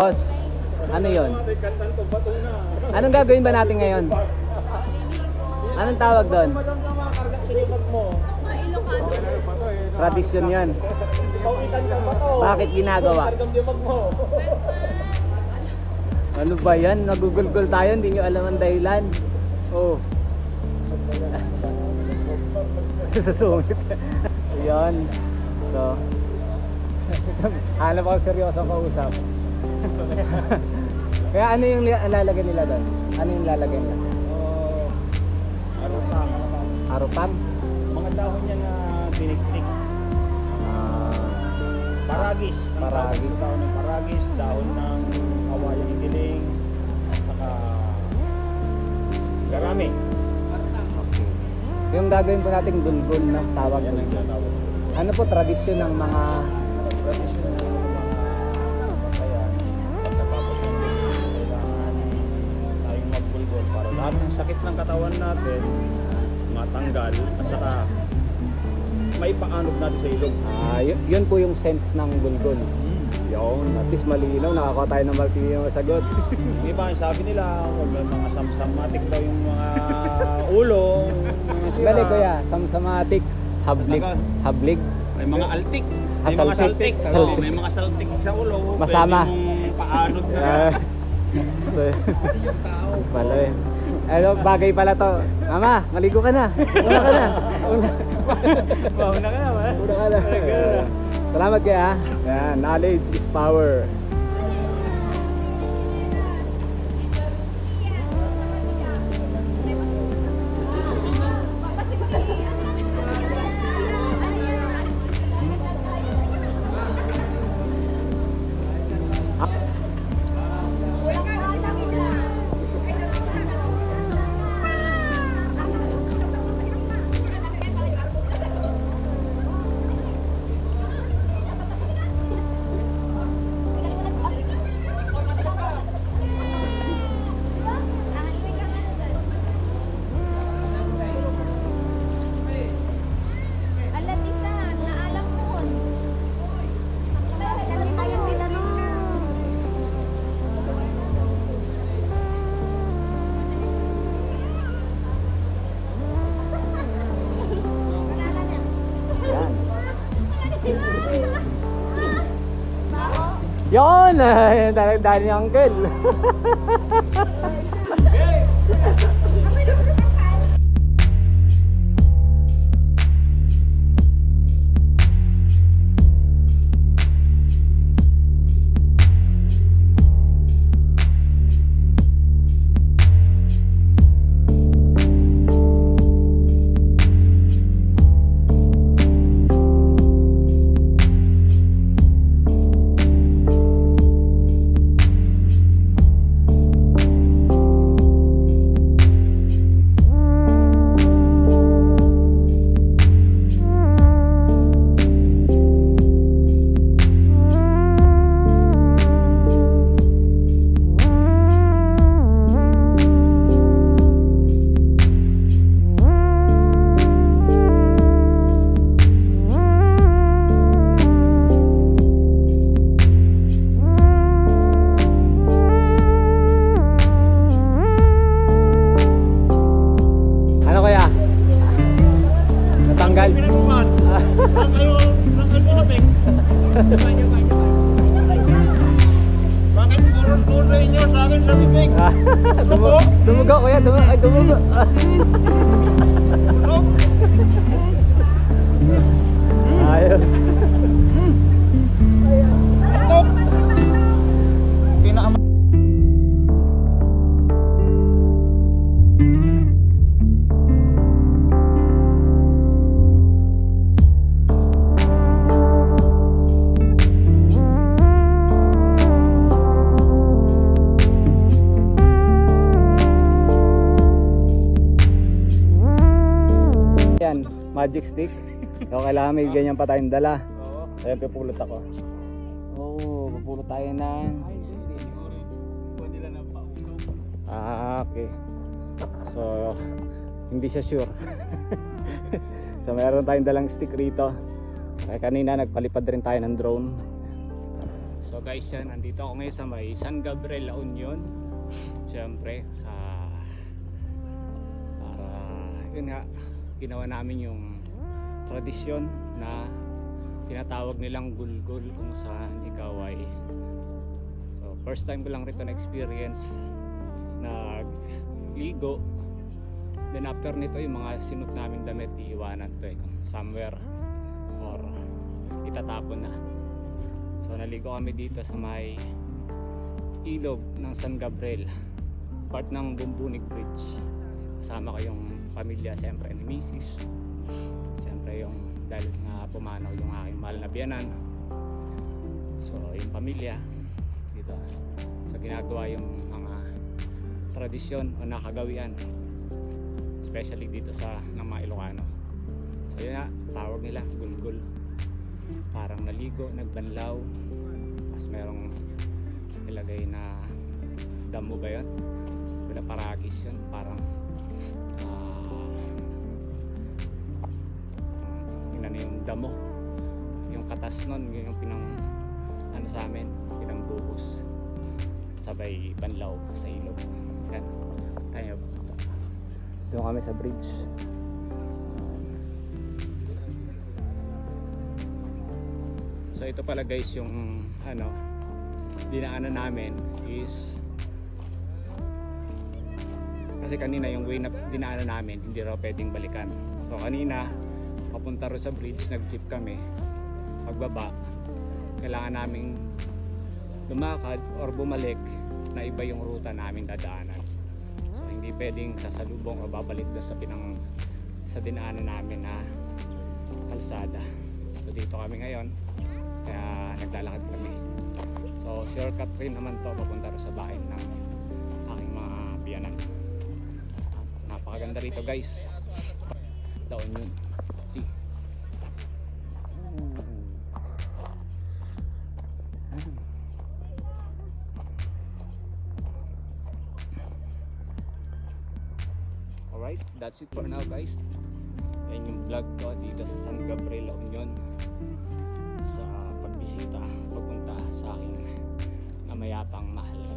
Boss, ano yon? Anong gagawin ba natin ngayon? Anong tawag doon? Tradisyon yan. Bakit ginagawa? Ano ba yan? Nagugulgol tayo, hindi nyo alam ang dahilan. Oh. Susungit. Ayan. So, hanap ako seryoso kausap. Kaya ano yung lalagay nila doon? Ano yung lalagay nila? Arupang. Arupang? Mga dahon niya na tiniktik. Paragis. Paragis. Dahon ng paragis, dahon ng kawayang igiling, at saka garami. Okay. Yung gagawin po natin gulgul na tawag Yan doon. ang tinatawag. Ano po tradisyon ng mga Tradisyon ng mga kabayan. Pagkatapos ng gulgul, kailangan tayong magbulgol para lahat ng sakit ng katawan natin matanggal at saka may paanog natin sa ilong. yun po yung sense ng gulgul. Yun, at least malinaw, nakakuha tayo ng malinaw na sagot. Di ba, sabi nila, huwag may mga samsamatic daw yung mga ulo, mga sira. Bali kuya, samsamatic, hablig, Tagal. hablig. May mga altik, may Saltik. mga saltik, Saltik. may mga saltik sa ulo. Masama. Pwede mong paanod na. So, pala eh. Ano, bagay pala to. Mama, maligo ka na. Una ka na. Una ka na ba? Una ka na. Salamat kaya. Yan, knowledge is power. Yan! Yan, dahil ni Uncle. Ano kaya? Natanggal? Bakit puro inyo sa akin sa bibig? Dumugo kuya, dumugo. Ay, dumugo. Ayos. Pinaka Yan, magic stick. So kailangan may ganyan pa tayong dala. Oo. Ayan, pupulot ako. Oo, pupulot tayo ng... okay. So, hindi siya sure. So meron tayong dalang stick rito. Kanina nagpalipad rin tayo ng drone. So guys, yan, nandito ako ngayon sa may San Gabriel, La Union. Siyempre, para yun nga, ginawa namin yung tradisyon na tinatawag nilang gulgul, kung saan ikaw ay, so first time ko lang rito na experience nagligo. Then after nito, yung mga sinot namin damit iiwanan to somewhere or itatapon na. So naligo kami dito sa may ilog ng San Gabriel, part ng Bumbunig Bridge. Kasama ko yung pamilya, siyempre ni Mrs. Siyempre yung, dahil nga pumanaw yung aking mahal na biyanan. So yung pamilya dito, so ginagawa yung mga tradisyon o nakagawian, especially dito sa ng mga Ilocano. So yun nga, tawag nila gulgul. Parang naligo, nagbanlaw, mas merong nilagay na damo ba yun? Pinaparagis yun, parang yun na yung damo, yung katas nun, yun yung pinang ano sa amin, pinangbuhos sabay banlaw sa ilog. Yan, tayo doon kami sa bridge. So ito pala guys yung ano dinaanan namin is, kasi kanina yung way na dinaanan namin hindi raw pwedeng balikan. So kanina papunta ro sa bridge, nag-jeep kami. Pagbaba kailangan naming lumakad or bumalik na iba yung ruta namin dadaanan. So hindi pwedeng sasalubong o babalik doon sa dinaanan namin na kalsada. So dito kami ngayon, kaya naglalakad kami. So shortcut rin naman to papunta sa bahay ng aking mga biyanan. Napakaganda rito guys, La Union. See, alright, that's it for now guys. Yan yung vlog ko dito sa San Gabriel, La Union, sa pagbisita, pagpunta sa aking namayapang mahal.